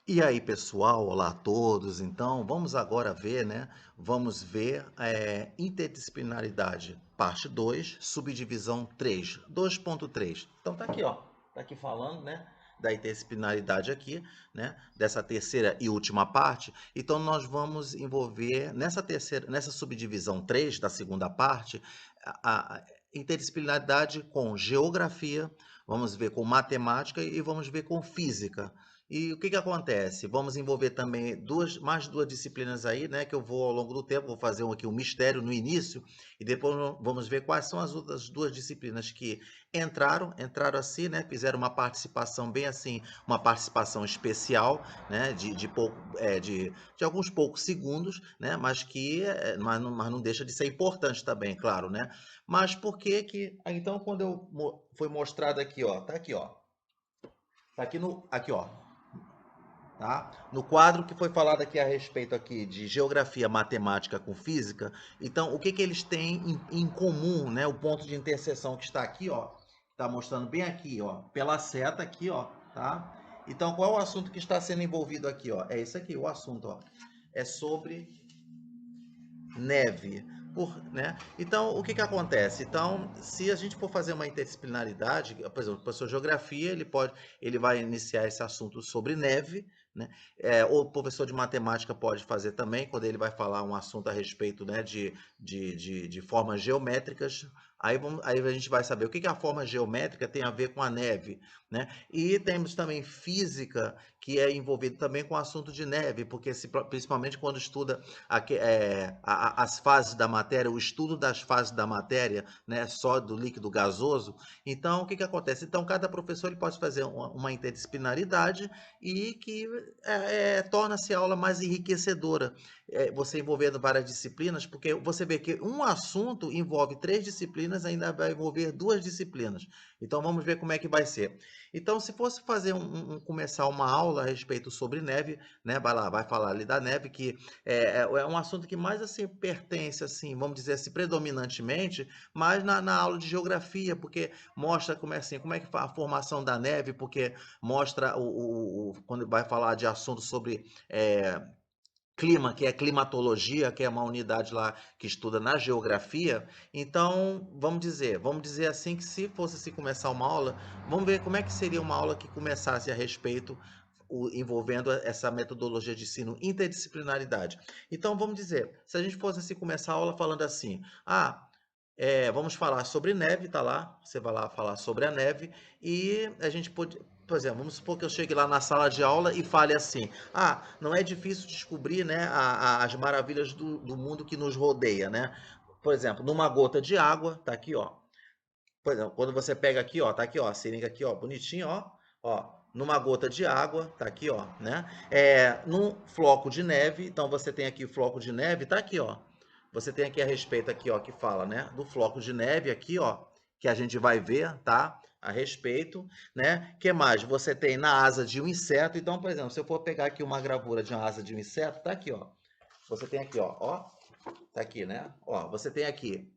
E aí, pessoal, olá a todos. Então, vamos agora ver, né? Vamos ver interdisciplinaridade, parte 2, subdivisão 3, 2.3. Então, tá aqui, ó. Tá aqui falando, né? Da interdisciplinaridade aqui, né? Dessa terceira e última parte. Então, nós vamos envolver nessa subdivisão 3 da segunda parte, a interdisciplinaridade com geografia, vamos ver com matemática e vamos ver com física. E o que que acontece? Vamos envolver também mais duas disciplinas aí, né? Que eu vou ao longo do tempo, vou fazer aqui um mistério no início e depois vamos ver quais são as outras duas disciplinas que entraram assim, né? Fizeram uma participação bem assim, uma participação especial, né? De alguns poucos segundos, né? Mas não deixa de ser importante também, claro, né? Mas por que que então quando foi mostrado aqui, ó, tá aqui, ó, tá aqui, ó, tá? No quadro que foi falado aqui a respeito aqui de geografia, matemática com física, então o que que eles têm em comum, né? O ponto de interseção que está aqui, ó, está mostrando bem aqui, ó, pela seta aqui, ó, tá? Então qual é o assunto que está sendo envolvido aqui, ó? É isso aqui, o assunto, ó. É sobre neve. Né? Então, o que que acontece? Então, se a gente for fazer uma interdisciplinaridade, por exemplo, o professor de geografia, ele vai iniciar esse assunto sobre neve, né? Ou o professor de matemática pode fazer também, quando ele vai falar um assunto a respeito, né, de formas geométricas. Aí a gente vai saber o que que a forma geométrica tem a ver com a neve, né? E temos também física, que é envolvido também com o assunto de neve, porque principalmente quando estuda as fases da matéria, o estudo das fases da matéria, né, sólido, líquido, gasoso. Então, o que que acontece? Então, cada professor ele pode fazer uma interdisciplinaridade e que torna-se a aula mais enriquecedora. Você envolvendo várias disciplinas, porque você vê que um assunto envolve três disciplinas, ainda vai envolver duas disciplinas. Então, vamos ver como é que vai ser. Então, se fosse fazer começar uma aula a respeito sobre neve, né, vai falar ali da neve, que é um assunto que mais assim pertence, assim, vamos dizer assim, predominantemente, mas na aula de geografia, porque mostra como é que a formação da neve, porque mostra quando vai falar de assuntos sobre clima, que é climatologia, que é uma unidade lá que estuda na geografia. Então, vamos dizer assim que se fosse se começar uma aula, vamos ver como é que seria uma aula que começasse a respeito envolvendo essa metodologia de ensino interdisciplinaridade. Então, vamos dizer, se a gente fosse assim, começar a aula falando assim, vamos falar sobre neve, tá lá, você vai lá falar sobre a neve, e a gente pode, por exemplo, vamos supor que eu chegue lá na sala de aula e fale assim, não é difícil descobrir, né, as maravilhas do mundo que nos rodeia, né? Por exemplo, numa gota de água, tá aqui, ó. Por exemplo, quando você pega aqui, ó, tá aqui, ó, a seringa aqui, ó, bonitinho, ó, numa gota de água, tá aqui, ó, né? Num floco de neve, então você tem aqui o floco de neve, tá aqui, ó. Você tem aqui a respeito aqui, ó, que fala, né, do floco de neve aqui, ó, que a gente vai ver, tá? A respeito, né? Que mais? Você tem na asa de um inseto. Então, por exemplo, se eu for pegar aqui uma gravura de uma asa de um inseto, tá aqui, ó. Você tem aqui, ó, tá aqui, né? Ó, você tem aqui,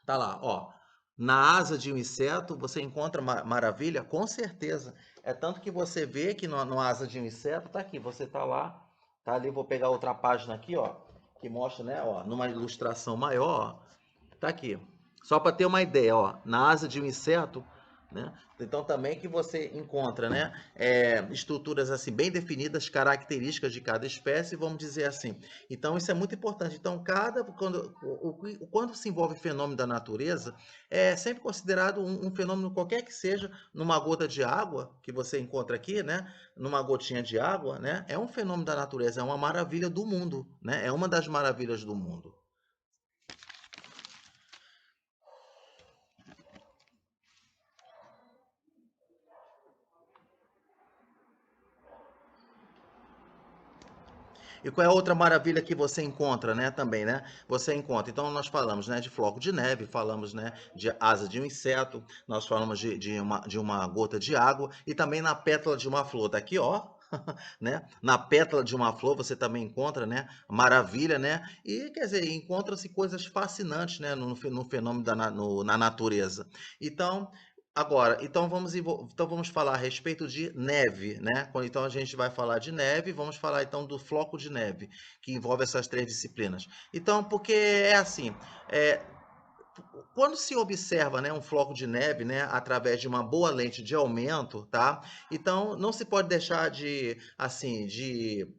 tá lá, ó. Na asa de um inseto, você encontra maravilha? Com certeza. É tanto que você vê que no asa de um inseto, tá aqui, você tá lá, tá ali, vou pegar outra página aqui, ó, que mostra, né, ó, numa ilustração maior, ó, tá aqui. Só para ter uma ideia, ó, na asa de um inseto, né? Então também que você encontra, né, estruturas assim bem definidas, características de cada espécie, vamos dizer assim. Então isso é muito importante. Então quando se envolve fenômeno da natureza, é sempre considerado um fenômeno qualquer que seja, numa gota de água que você encontra aqui, né, numa gotinha de água, né, é um fenômeno da natureza, é uma maravilha do mundo, né, é uma das maravilhas do mundo. E qual é a outra maravilha que você encontra, né, também, né? Você encontra. Então, nós falamos, né, de floco de neve, falamos, né, de asa de um inseto, nós falamos de uma gota de água e também na pétala de uma flor. Tá aqui, ó, né? Na pétala de uma flor você também encontra, né, maravilha, né? E, quer dizer, encontram-se coisas fascinantes, né, no fenômeno na natureza. Então, Agora, então vamos falar a respeito de neve, né? Então a gente vai falar de neve, vamos falar então do floco de neve, que envolve essas três disciplinas. Então, porque é assim, é, quando se observa, né, um floco de neve, né, através de uma boa lente de aumento, tá? Então não se pode deixar de, assim, de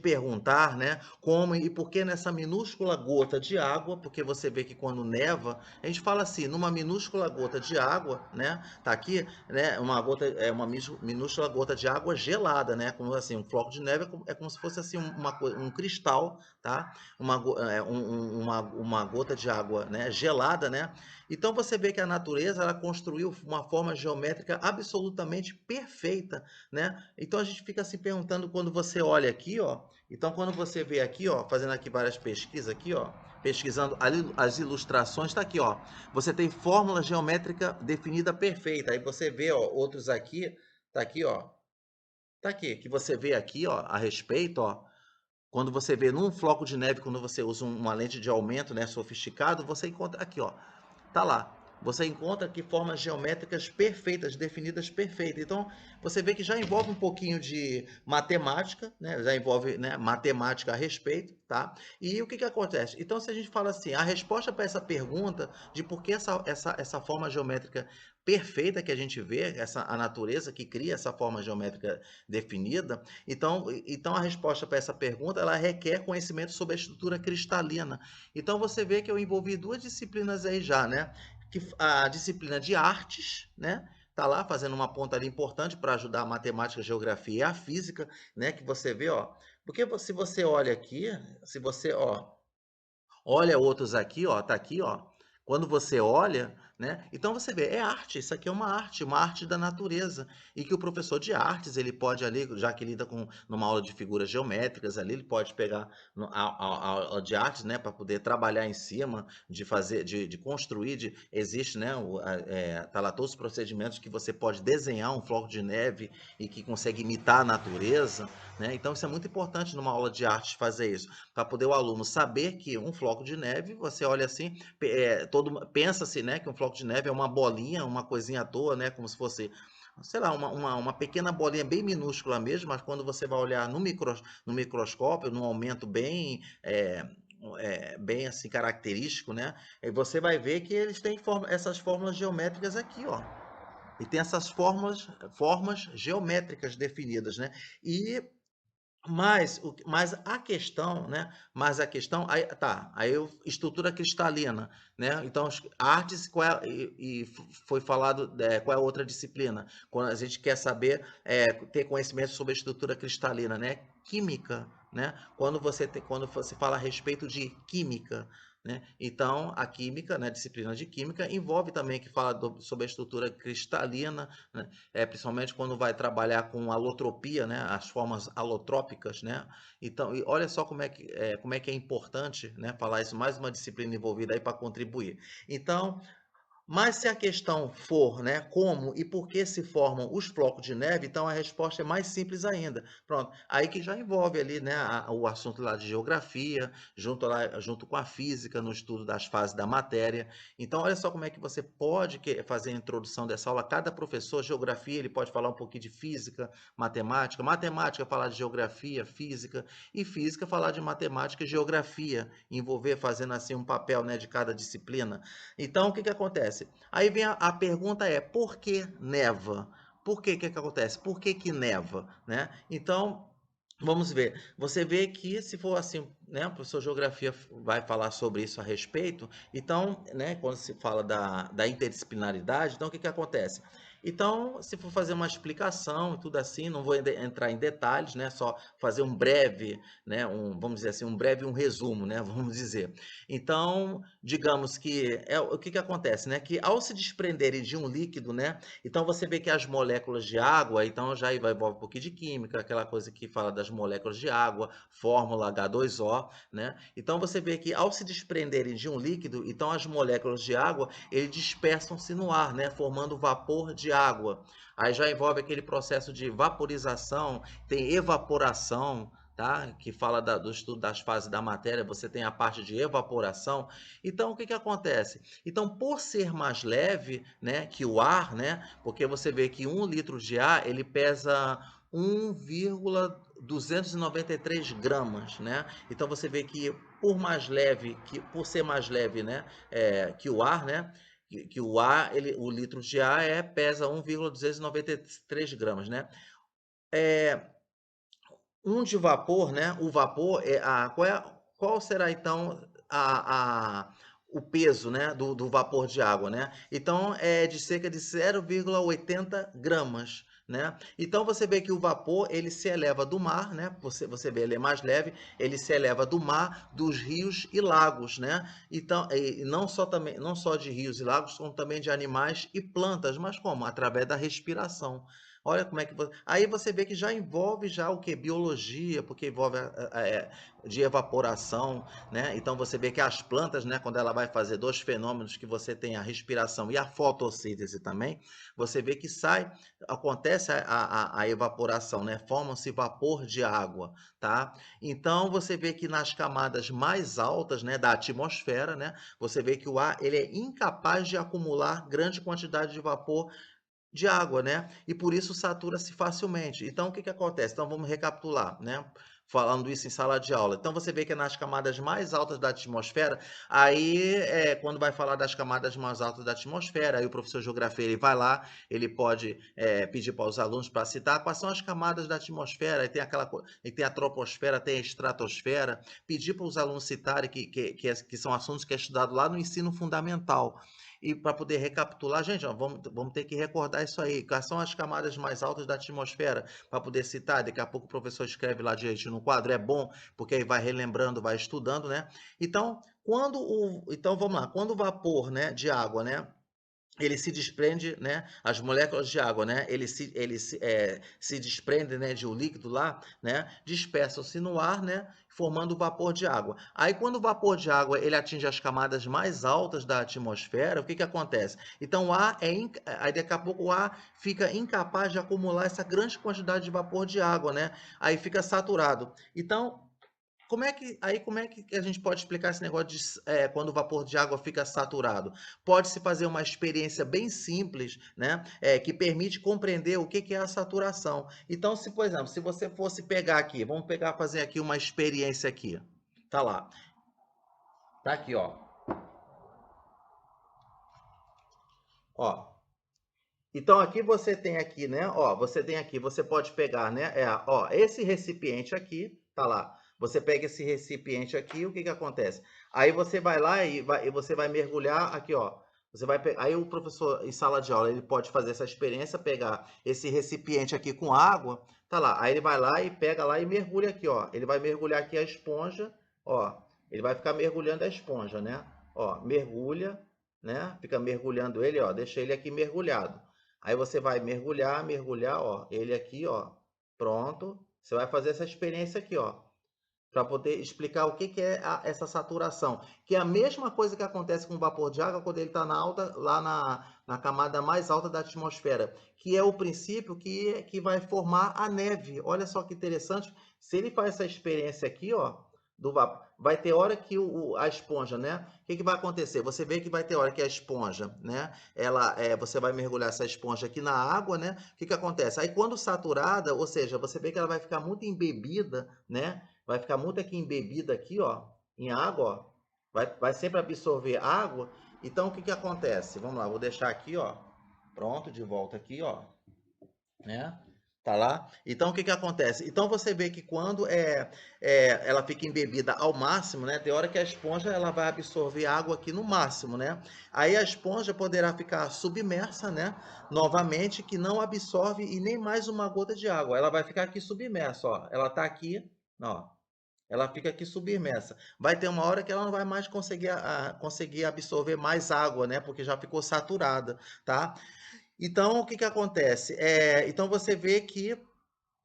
perguntar, né, como e por que nessa minúscula gota de água, porque você vê que quando neva, a gente fala assim, numa minúscula gota de água, né, tá aqui, né, uma gota, uma minúscula gota de água gelada, né, como assim, um floco de neve é como se fosse assim um cristal, tá, uma gota de água, né, gelada, né, então você vê que a natureza, ela construiu uma forma geométrica absolutamente perfeita, né? Então a gente fica se perguntando quando você olha aqui, ó. Então quando você vê aqui, ó, fazendo aqui várias pesquisas aqui, ó, pesquisando ali as ilustrações, tá aqui, ó. Você tem fórmula geométrica definida perfeita. Aí você vê, ó, outros aqui, tá aqui, ó. Tá aqui, que você vê aqui, ó, a respeito, ó. Quando você vê num floco de neve, quando você usa uma lente de aumento, né, sofisticado, você encontra aqui, ó. Tá lá. Você encontra aqui formas geométricas perfeitas, definidas perfeitas. Então, você vê que já envolve um pouquinho de matemática, né? Já envolve, né, matemática a respeito, tá? E o que que acontece? Então, se a gente fala assim, a resposta para essa pergunta de por que essa forma geométrica perfeita que a gente vê, a natureza que cria essa forma geométrica definida, então a resposta para essa pergunta, ela requer conhecimento sobre a estrutura cristalina. Então, você vê que eu envolvi duas disciplinas aí já, né? Que a disciplina de artes, né? Tá lá fazendo uma ponta ali importante para ajudar a matemática, a geografia e a física, né? Que você vê, ó. Porque se você olha aqui, se você, ó, olha outros aqui, ó, tá aqui, ó. Quando você olha, né? Então você vê, é arte, isso aqui é uma arte da natureza. E que o professor de artes, ele pode ali, já que lida com numa aula de figuras geométricas ali, ele pode pegar a aula de artes, né, para poder trabalhar em cima, de fazer, de construir, existe, né, tá lá todos os procedimentos que você pode desenhar um floco de neve e que consegue imitar a natureza, né? Então isso é muito importante numa aula de artes fazer isso para poder o aluno saber que um floco de neve, você olha assim, pensa-se, né, que um floco de neve é uma bolinha, uma coisinha à toa, né, como se fosse, sei lá, uma pequena bolinha bem minúscula mesmo, mas quando você vai olhar no microscópio, num aumento bem assim característico, né, e você vai ver que eles têm essas fórmulas geométricas aqui, ó. E tem essas formas geométricas definidas, né? E mas a questão, né? Mas a questão, aí, tá, aí eu, estrutura cristalina, né? Então, artes, foi falado, qual é a outra disciplina? Quando a gente quer saber, ter conhecimento sobre a estrutura cristalina, né? Química, né? Quando você fala a respeito de química, né? Então, a química, né? Disciplina de química envolve também que fala sobre a estrutura cristalina, né? Principalmente quando vai trabalhar com alotropia, né, as formas alotrópicas, né? Então, e olha só como é que é importante, né, falar isso, mais uma disciplina envolvida aí para contribuir. Então, mas se a questão for, né, como e por que se formam os flocos de neve, então a resposta é mais simples ainda. Pronto, aí que já envolve ali, né, o assunto lá de geografia, junto com a física, no estudo das fases da matéria. Então, olha só como é que você pode fazer a introdução dessa aula. Cada professor, geografia, ele pode falar um pouquinho de física, matemática falar de geografia, física, e física falar de matemática e geografia, envolver, fazendo assim um papel, né, de cada disciplina. Então, o que que acontece? Aí vem a pergunta é, por que neva? Por que acontece? Por que neva, né? Então, vamos ver. Você vê que se for assim, né, o professor de geografia vai falar sobre isso a respeito, então, né, quando se fala da interdisciplinaridade, então o que que acontece? Então, se for fazer uma explicação e tudo assim, não vou entrar em detalhes, né, só fazer um breve, né, vamos dizer assim, um resumo, né, vamos dizer. Então, digamos que o que que acontece, né? Que ao se desprenderem de um líquido, né? Então você vê que as moléculas de água, então já aí vai envolver um pouquinho de química, aquela coisa que fala das moléculas de água, fórmula H2O, né? Então você vê que ao se desprenderem de um líquido, então as moléculas de água, eles dispersam-se no ar, né? Formando vapor de água. Aí já envolve aquele processo de vaporização, tem evaporação, tá? Que fala do estudo das fases da matéria, você tem a parte de evaporação. Então, o que que acontece? Então, por ser mais leve, né, que o ar, né, porque você vê que 1 litro de ar, ele pesa 1,293 gramas, né? Então, você vê que por ser mais leve, né, que o ar, né, que o ar, o litro de ar pesa 1,293 gramas, né? É, um de vapor, né? O vapor qual será então o peso, né, do vapor de água, né? Então é de cerca de 0,80 gramas, né? Então você vê que o vapor ele se eleva do mar, né? Você vê ele é mais leve, ele se eleva do mar, dos rios e lagos, né? Então e não só de rios e lagos, como também de animais e plantas, mas como? Através da respiração. Olha como é que aí você vê que já envolve já o que? Biologia, porque envolve de evaporação, né? Então você vê que as plantas, né, quando ela vai fazer dois fenômenos que você tem a respiração e a fotossíntese também, você vê que acontece a evaporação, né? Forma-se vapor de água, tá? Então você vê que nas camadas mais altas, né, da atmosfera, né, você vê que o ar ele é incapaz de acumular grande quantidade de vapor de água, né? E por isso satura-se facilmente. Então, o que que acontece? Então, vamos recapitular, né? Falando isso em sala de aula. Então, você vê que nas camadas mais altas da atmosfera, aí, quando vai falar das camadas mais altas da atmosfera, aí o professor de geografia ele vai lá, ele pode pedir para os alunos para citar quais são as camadas da atmosfera, aí tem aí tem a troposfera, tem a estratosfera, pedir para os alunos citarem que são assuntos que é estudado lá no ensino fundamental. E para poder recapitular, gente, ó, vamos ter que recordar isso aí. Quais são as camadas mais altas da atmosfera? Para poder citar, daqui a pouco o professor escreve lá direitinho no quadro, é bom, porque aí vai relembrando, vai estudando, né? Então, então vamos lá, quando o vapor, né, de água, né, ele se desprende, né? As moléculas de água, né? Se desprendem, né? De um líquido lá, né? Dispersam-se no ar, né? Formando o vapor de água. Aí, quando o vapor de água ele atinge as camadas mais altas da atmosfera, o que que acontece? Então, aí daqui a pouco o ar fica incapaz de acumular essa grande quantidade de vapor de água, né? Aí fica saturado. Então, como é que a gente pode explicar esse negócio de quando o vapor de água fica saturado? Pode-se fazer uma experiência bem simples, né? Que permite compreender o que que é a saturação. Então, se, por exemplo, se você fosse pegar aqui, vamos fazer aqui uma experiência aqui. Tá lá. Tá aqui, ó. Ó. Então aqui você tem aqui, né? Ó, você tem aqui, você pode pegar, né? Ó, esse recipiente aqui, tá lá. Você pega esse recipiente aqui, o que que acontece? Aí você vai lá e você vai mergulhar aqui, ó. Aí o professor em sala de aula, ele pode fazer essa experiência, pegar esse recipiente aqui com água, tá lá. Aí ele vai lá e pega lá e mergulha aqui, ó. Ele vai mergulhar aqui a esponja, ó. Ele vai ficar mergulhando a esponja, né? Ó, mergulha, né? Fica mergulhando ele, ó. Deixa ele aqui mergulhado. Aí você vai mergulhar, mergulhar, ó, ele aqui, ó, pronto. Você vai fazer essa experiência aqui, ó, para poder explicar o que que é essa saturação, que é a mesma coisa que acontece com o vapor de água quando ele está lá na camada mais alta da atmosfera, que é o princípio que vai formar a neve. Olha só que interessante. Se ele faz essa experiência aqui, ó, do vapor, vai ter hora que a esponja, né? O que que vai acontecer? Você vê que vai ter hora que a esponja, né? Você vai mergulhar essa esponja aqui na água, né? O que que acontece? Aí quando saturada, ou seja, você vê que ela vai ficar muito embebida, né? Vai ficar muito aqui embebida aqui, ó, em água, ó. Vai sempre absorver água. Então o que que acontece? Vamos lá, vou deixar aqui, ó. Pronto, de volta aqui, ó, né? Tá lá. Então, o que que acontece? Então, você vê que quando ela fica embebida ao máximo, né? Tem hora que a esponja ela vai absorver água aqui no máximo, né? Aí a esponja poderá ficar submersa, né? Novamente, que não absorve e nem mais uma gota de água. Ela vai ficar aqui submersa, ó. Ela tá aqui, ó. Ela fica aqui submersa. Vai ter uma hora que ela não vai mais conseguir absorver mais água, né? Porque já ficou saturada, tá? Então, o que que acontece? Então, você vê que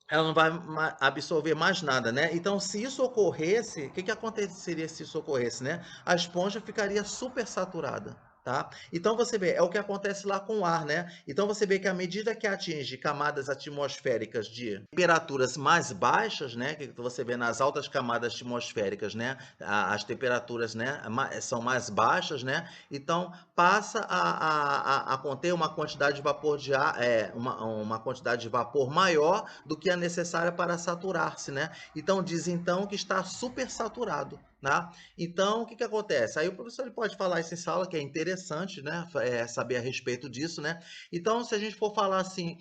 ela não vai absorver mais nada, né? Então, se isso ocorresse, o que que aconteceria se isso ocorresse, né? A esponja ficaria super saturada. tá? Então você vê, é o que acontece lá com o ar, né? Então você vê que à medida que atinge camadas atmosféricas de temperaturas mais baixas, né? Que você vê nas altas camadas atmosféricas, né? As temperaturas, né? São mais baixas, né? Então passa a conter uma quantidade de vapor de ar, uma quantidade de vapor maior do que a necessária para saturar-se, né? Então diz então que está supersaturado. Né? Então, o que, que acontece? Aí o professor ele pode falar isso em sala, que é interessante, né? Saber a respeito disso, né? Então, se a gente for falar assim,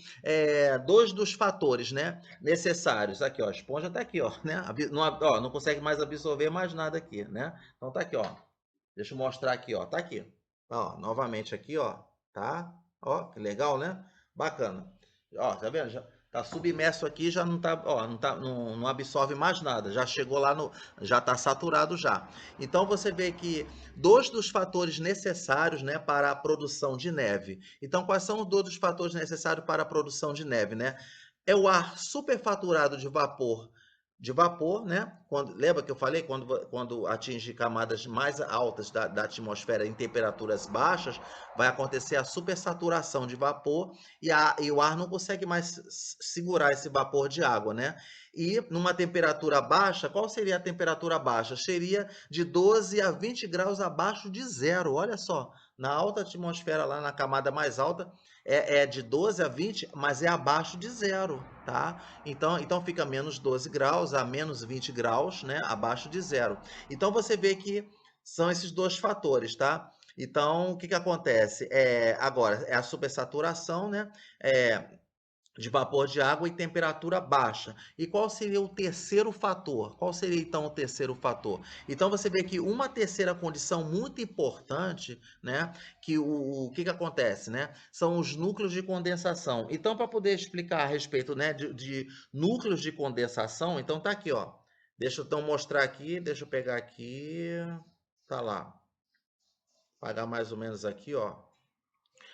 dois dos fatores, né? Necessários, aqui, ó, a esponja tá aqui, ó, né? Não consegue mais absorver mais nada aqui, né? Então tá aqui, ó. Deixa eu mostrar aqui, ó, tá aqui. Ó, novamente aqui, ó, tá? Ó, que legal, né? Bacana. Ó, tá vendo? Já tá submerso aqui, já não tá, ó, não absorve mais nada. Já chegou lá no, já tá saturado já. Então você vê que dois dos fatores necessários, né, para a produção de neve. Então quais são os dois dos fatores necessários para a produção de neve, né? É o ar superfaturado de vapor, né? Lembra que eu falei, quando atinge camadas mais altas da atmosfera em temperaturas baixas, vai acontecer a supersaturação de vapor e o ar não consegue mais segurar esse vapor de água, né? E numa temperatura baixa, qual seria a temperatura baixa? Seria de 12 a 20 graus abaixo de zero, olha só. Na alta atmosfera, lá na camada mais alta, é de 12 a 20, mas é abaixo de zero, tá? Então fica menos 12 graus a menos 20 graus, né? Abaixo de zero. Então você vê que são esses dois fatores, tá? Então, o que que acontece? Agora, é a supersaturação, né? De vapor de água e temperatura baixa. E qual seria o terceiro fator? Qual seria então o terceiro fator? Então você vê que uma terceira condição muito importante, né, que o que que acontece, né, são os núcleos de condensação. Então para poder explicar a respeito, né, de núcleos de condensação, então tá aqui, ó. Deixa eu então mostrar aqui, deixa eu pegar aqui, tá lá. Pagar mais ou menos aqui, ó.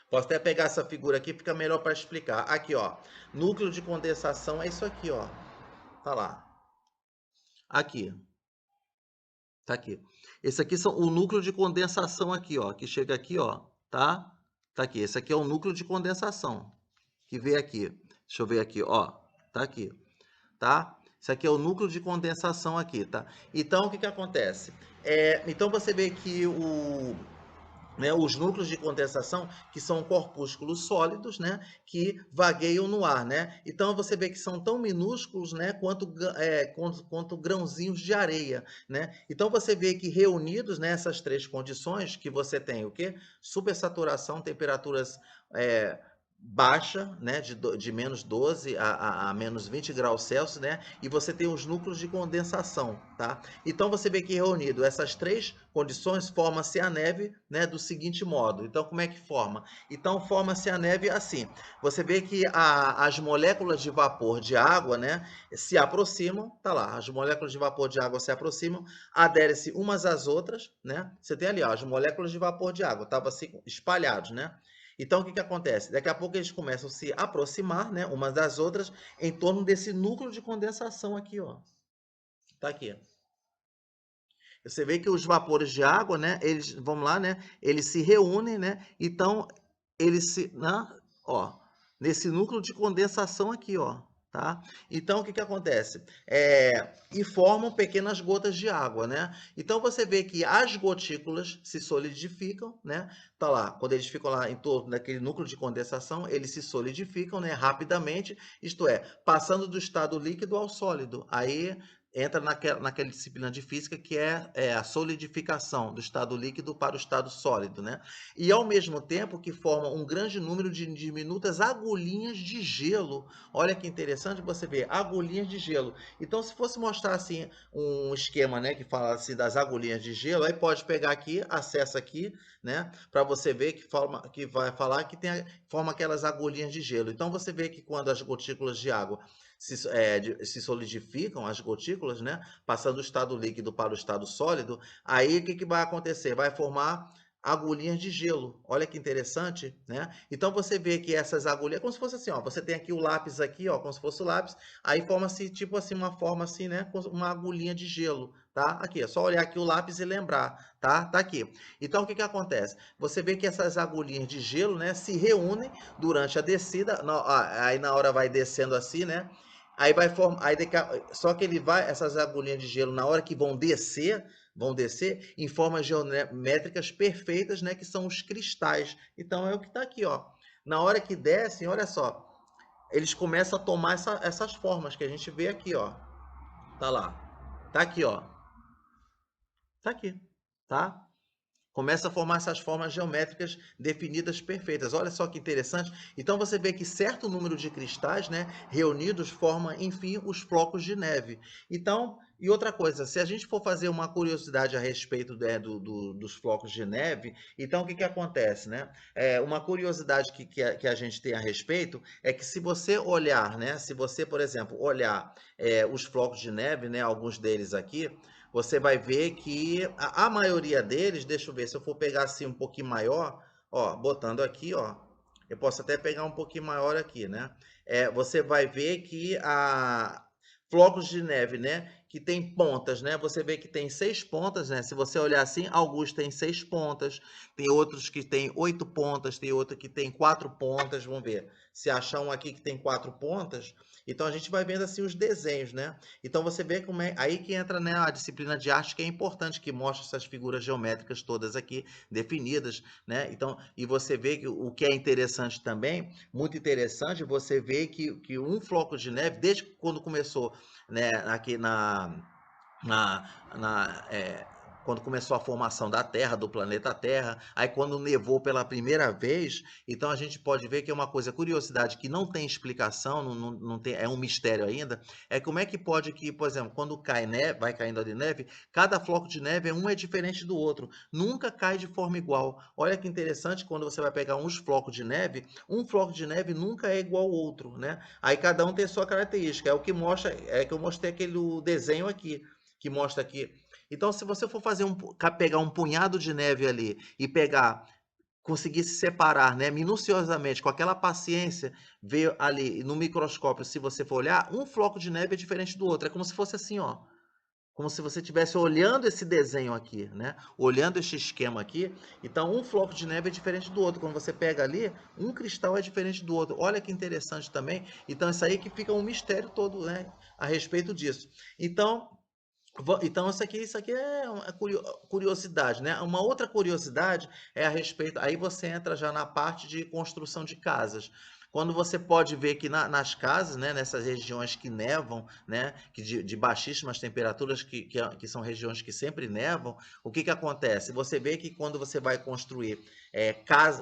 Posso até pegar essa figura aqui, fica melhor para explicar. Aqui, ó. Núcleo de condensação é isso aqui, ó. Tá lá. Aqui. Tá aqui. Esse aqui são o núcleo de condensação aqui, ó, que chega aqui, ó, tá? Tá aqui. Esse aqui é o núcleo de condensação que vem aqui. Deixa eu ver aqui, ó. Tá aqui, tá? Isso aqui é o núcleo de condensação aqui, tá? Então, o que que acontece? Então, você vê que né, os núcleos de condensação, que são corpúsculos sólidos, né, que vagueiam no ar, né? Então você vê que são tão minúsculos, né, quanto grãozinhos de areia, né? Então você vê que reunidos nessas três condições que você tem o quê? Supersaturação, temperaturas é, baixa, né, de menos 12 a menos 20 graus Celsius, né? E você tem os núcleos de condensação, tá? Então você vê que reunido essas três condições, forma-se a neve, né, do seguinte modo. Então, como é que forma? Então, forma-se a neve assim. Você vê que as moléculas de vapor de água, né, se aproximam, tá lá, as moléculas de vapor de água se aproximam, aderem-se umas às outras, né? Você tem ali, ó, as moléculas de vapor de água, estavam assim espalhados, né? Então, o que que acontece? Daqui a pouco eles começam a se aproximar, né, umas das outras, em torno desse núcleo de condensação aqui, ó. Tá aqui. Você vê que os vapores de água, né, eles, vamos lá, né, eles se reúnem, né, então eles se, né, ó, nesse núcleo de condensação aqui, ó, tá? Então o que que acontece? E formam pequenas gotas de água, né? Então você vê que as gotículas se solidificam, né? Tá lá, quando eles ficam lá em torno daquele núcleo de condensação, eles se solidificam, né, rapidamente, isto é, passando do estado líquido ao sólido. Aí entra naquela disciplina de física que é a solidificação do estado líquido para o estado sólido, né? E ao mesmo tempo que forma um grande número de diminutas agulhinhas de gelo. Olha que interessante você ver, agulhinhas de gelo. Então, se fosse mostrar assim um esquema, né, que fala assim das agulhinhas de gelo, aí pode pegar aqui, acessa aqui, né, para você ver que vai falar que forma aquelas agulhinhas de gelo. Então, você vê que quando as gotículas de água se solidificam as gotículas, né? Passando do estado líquido para o estado sólido, aí o que, que vai acontecer? Vai formar agulhinhas de gelo. Olha que interessante, né? Então você vê que essas agulhas, é como se fosse assim, ó, você tem aqui o lápis aqui, ó, como se fosse o lápis, aí forma-se tipo assim uma forma assim, né, com uma agulhinha de gelo, tá? Aqui, é só olhar aqui o lápis e lembrar, tá? Tá aqui. Então o que que acontece? Você vê que essas agulhinhas de gelo, né, se reúnem durante a descida, aí na hora vai descendo assim, né? Aí vai formar, só que ele vai, essas agulhinhas de gelo, na hora que vão descer em formas geométricas perfeitas, né, que são os cristais. Então é o que está aqui, ó. Na hora que descem, olha só, eles começam a tomar essas formas que a gente vê aqui, ó. Tá lá. Tá aqui, ó. Tá aqui, tá? Começa a formar essas formas geométricas definidas perfeitas. Olha só que interessante. Então você vê que certo número de cristais, né, reunidos forma, enfim, os flocos de neve. Então, e outra coisa, se a gente for fazer uma curiosidade a respeito, né, dos flocos de neve, então o que que acontece, né? Uma curiosidade que a gente tem a respeito é que se você olhar, né, se você, por exemplo, olhar os flocos de neve, né, alguns deles aqui, você vai ver que a maioria deles, deixa eu ver, se eu for pegar assim um pouquinho maior, ó, botando aqui, ó, eu posso até pegar um pouquinho maior aqui, né? Você vai ver que a flocos de neve, né, que tem pontas, né? Você vê que tem 6 pontas, né? Se você olhar assim, alguns têm 6 pontas, tem outros que têm 8 pontas, tem outro que tem 4 pontas. Vamos ver. Se achar um aqui que tem 4 pontas, então a gente vai vendo assim os desenhos, né? Então você vê como é aí que entra, né, a disciplina de arte, que é importante, que mostra essas figuras geométricas todas aqui definidas, né? Então, e você vê que o que é interessante também, muito interessante, você vê que um floco de neve, desde quando começou, né, aqui na, quando começou a formação da Terra, do planeta Terra, aí quando nevou pela primeira vez, então a gente pode ver que é uma coisa, curiosidade, que não tem explicação, não tem, é um mistério ainda, é como é que pode que, por exemplo, quando cai neve, vai caindo ali neve, cada floco de neve um é diferente do outro, nunca cai de forma igual. Olha que interessante, quando você vai pegar uns flocos de neve, um floco de neve nunca é igual ao outro, né? Aí cada um tem sua característica, é o que mostra, é que eu mostrei aquele desenho aqui, que mostra aqui. Então, se você for pegar um punhado de neve ali e conseguir se separar, né, minuciosamente, com aquela paciência, ver ali no microscópio, se você for olhar, um floco de neve é diferente do outro. É como se fosse assim, ó. Como se você estivesse olhando esse desenho aqui, né? Olhando este esquema aqui. Então, um floco de neve é diferente do outro. Quando você pega ali, um cristal é diferente do outro. Olha que interessante também. Então, isso aí que fica um mistério todo, né, a respeito disso. Então, então, isso aqui é uma curiosidade, né? Uma outra curiosidade é a respeito. Aí você entra já na parte de construção de casas. Quando você pode ver que nas casas, né, nessas regiões que nevam, né, que de baixíssimas temperaturas, que são regiões que sempre nevam, o que que acontece? Você vê que quando você vai construir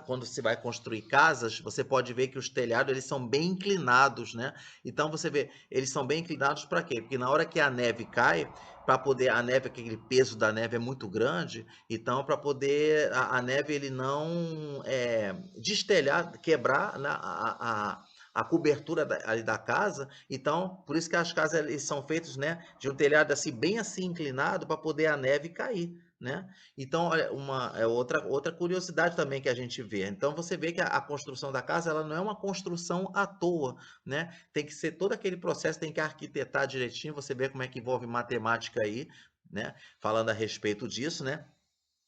quando você vai construir casas, você pode ver que os telhados eles são bem inclinados, né? Então você vê, eles são bem inclinados para quê? Porque na hora que a neve cai, para poder a neve, aquele peso da neve é muito grande, então para poder a neve ele não destelhar, quebrar, né, a cobertura ali da casa, então por isso que as casas eles são feitas, né, de um telhado assim bem assim inclinado para poder a neve cair, né? Então outra curiosidade também que a gente vê. Então você vê que a construção da casa ela não é uma construção à toa, né? Tem que ser todo aquele processo, tem que arquitetar direitinho, você vê como é que envolve matemática aí, né? Falando a respeito disso, né?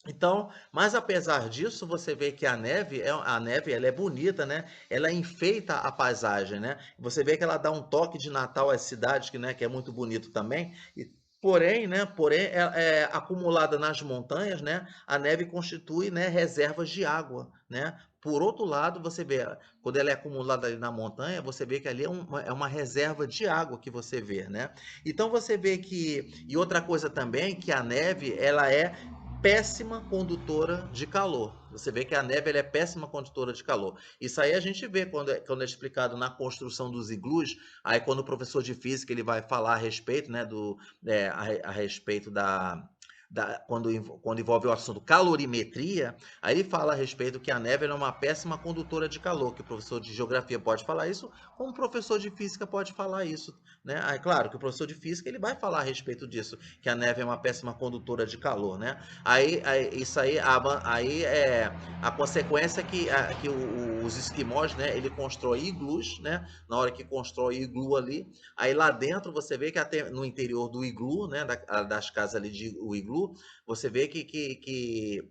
Então, mas apesar disso, você vê que a neve ela é bonita, né? Ela enfeita a paisagem, né? Você vê que ela dá um toque de Natal às cidades, que, né, que é muito bonito também. Porém, né, acumulada nas montanhas, né, a neve constitui, né, reservas de água, né? Por outro lado, você vê, quando ela é acumulada ali na montanha, você vê que ali é uma reserva de água que você vê, né? Então você vê que, e outra coisa também, que a neve, ela é péssima condutora de calor. Você vê que a neve ela é péssima condutora de calor. Isso aí a gente vê quando é explicado na construção dos iglus. Aí quando o professor de física ele vai falar a respeito, né, a respeito quando envolve o assunto calorimetria, aí ele fala a respeito que a neve é uma péssima condutora de calor, que o professor de geografia pode falar isso, como o professor de física pode falar isso, né? Aí, claro que o professor de física ele vai falar a respeito disso, que a neve é uma péssima condutora de calor, né? Isso aí, aí é a consequência que os esquimós, né? Ele constrói iglus, né? Na hora que constrói iglu ali, aí lá dentro você vê que até no interior do iglu, né? Das casas ali de o iglu, você vê que, que,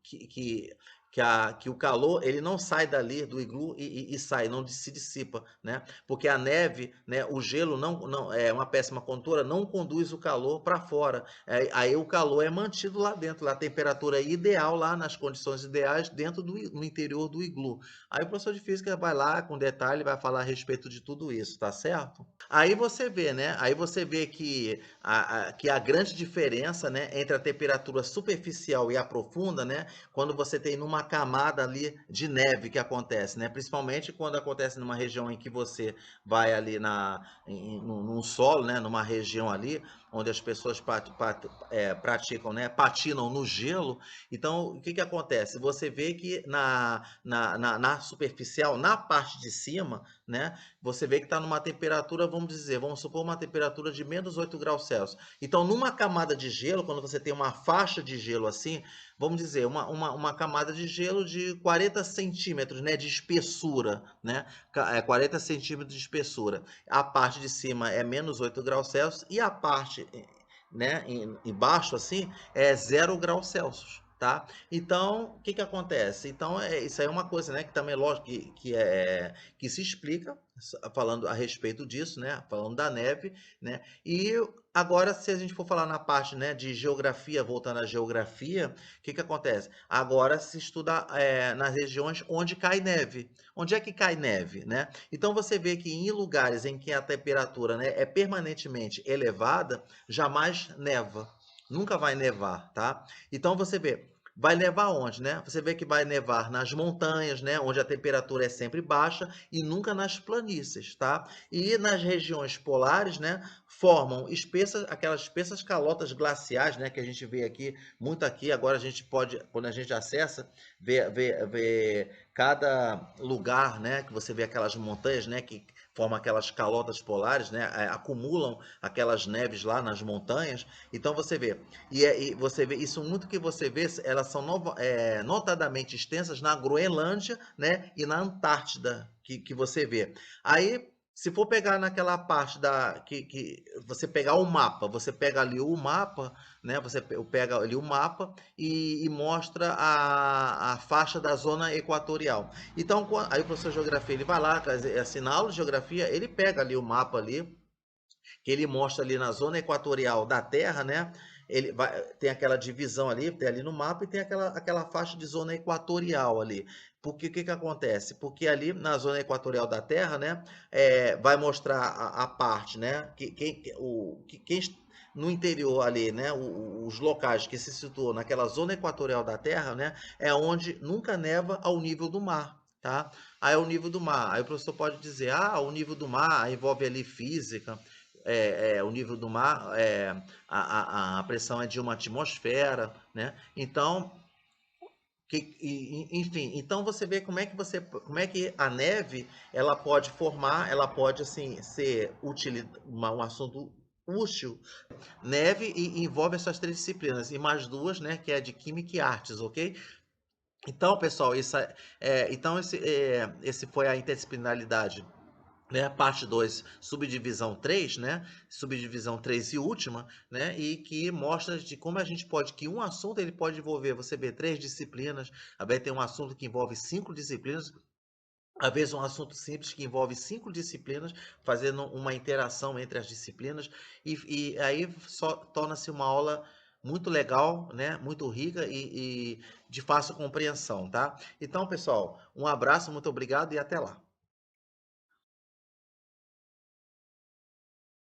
que o calor ele não sai dali do iglu e sai, não se dissipa, né? Porque a neve, né, o gelo não é uma péssima condutora, não conduz o calor para fora. Aí o calor é mantido lá dentro, lá a temperatura é ideal lá nas condições ideais dentro no interior do iglu. Aí o professor de física vai lá com detalhe, vai falar a respeito de tudo isso, tá certo? Aí você vê, né? Aí você vê que a grande diferença, né, entre a temperatura superficial e a profunda, né, quando você tem numa camada ali de neve que acontece, né? Principalmente quando acontece numa região em que você vai ali num solo, né? Numa região ali onde as pessoas praticam, né? Patinam no gelo. Então, o que acontece? Você vê que na superficial, na parte de cima, né? Você vê que está numa temperatura, vamos supor, uma temperatura de menos 8 graus Celsius. Então, numa camada de gelo, quando você tem uma faixa de gelo assim, vamos dizer, uma camada de gelo de 40 centímetros, né, de espessura, né, 40 centímetros de espessura. A parte de cima é menos 8 graus Celsius e a parte, né, embaixo, assim, é 0 graus Celsius. Tá? Então, o que acontece? Então, isso aí é uma coisa, né, que também, lógico, que se explica, falando a respeito disso, né, falando da neve, né, e agora, se a gente for falar na parte, né, de geografia, voltando à geografia, o que acontece? Agora se estuda nas regiões onde cai neve. Onde é que cai neve, né? Então você vê que em lugares em que a temperatura, né, é permanentemente elevada, jamais neva. Nunca vai nevar, tá? Então você vê, vai nevar onde, né? Você vê que vai nevar nas montanhas, né, onde a temperatura é sempre baixa e nunca nas planícies, tá? E nas regiões polares, né, formam aquelas espessas calotas glaciais, né, que a gente vê aqui, muito aqui. Agora a gente pode, quando a gente acessa, ver cada lugar, né, que você vê aquelas montanhas, né, que formam aquelas calotas polares, né, acumulam aquelas neves lá nas montanhas. Então você vê, e você vê isso muito que você vê, elas são notadamente extensas na Groenlândia, né, e na Antártida, que você vê. Aí se for pegar naquela parte que você pegar o mapa, você pega ali o mapa, né? Você pega ali o mapa e mostra a faixa da zona equatorial. Então, aí o professor de geografia ele vai lá, assim, na aula de geografia, ele pega ali o mapa ali, que ele mostra ali na zona equatorial da Terra, né? Tem aquela divisão ali, tem ali no mapa e tem aquela faixa de zona equatorial ali. Porque o que acontece? Porque ali na zona equatorial da Terra, né, vai mostrar a parte, né, quem no interior ali, né, os locais que se situam naquela zona equatorial da Terra, né, é onde nunca neva ao nível do mar. Tá? Aí é o nível do mar. Aí o professor pode dizer, o nível do mar envolve ali física, o nível do mar, a pressão é de uma atmosfera, né? Então, enfim, então você vê como é que a neve ela pode formar, ela pode assim ser um assunto útil. Neve envolve essas três disciplinas e mais duas, né? Que é de química e artes, ok? Então, pessoal, então esse foi a interdisciplinaridade, né, parte 2, subdivisão 3, né, subdivisão 3 e última, né, e que mostra de como a gente pode, que um assunto ele pode envolver, você vê, 3 disciplinas, às vezes tem um assunto que envolve 5 disciplinas, às vezes um assunto simples que envolve 5 disciplinas, fazendo uma interação entre as disciplinas, e aí só torna-se uma aula muito legal, né, muito rica e de fácil compreensão, tá? Então, pessoal, um abraço, muito obrigado e até lá.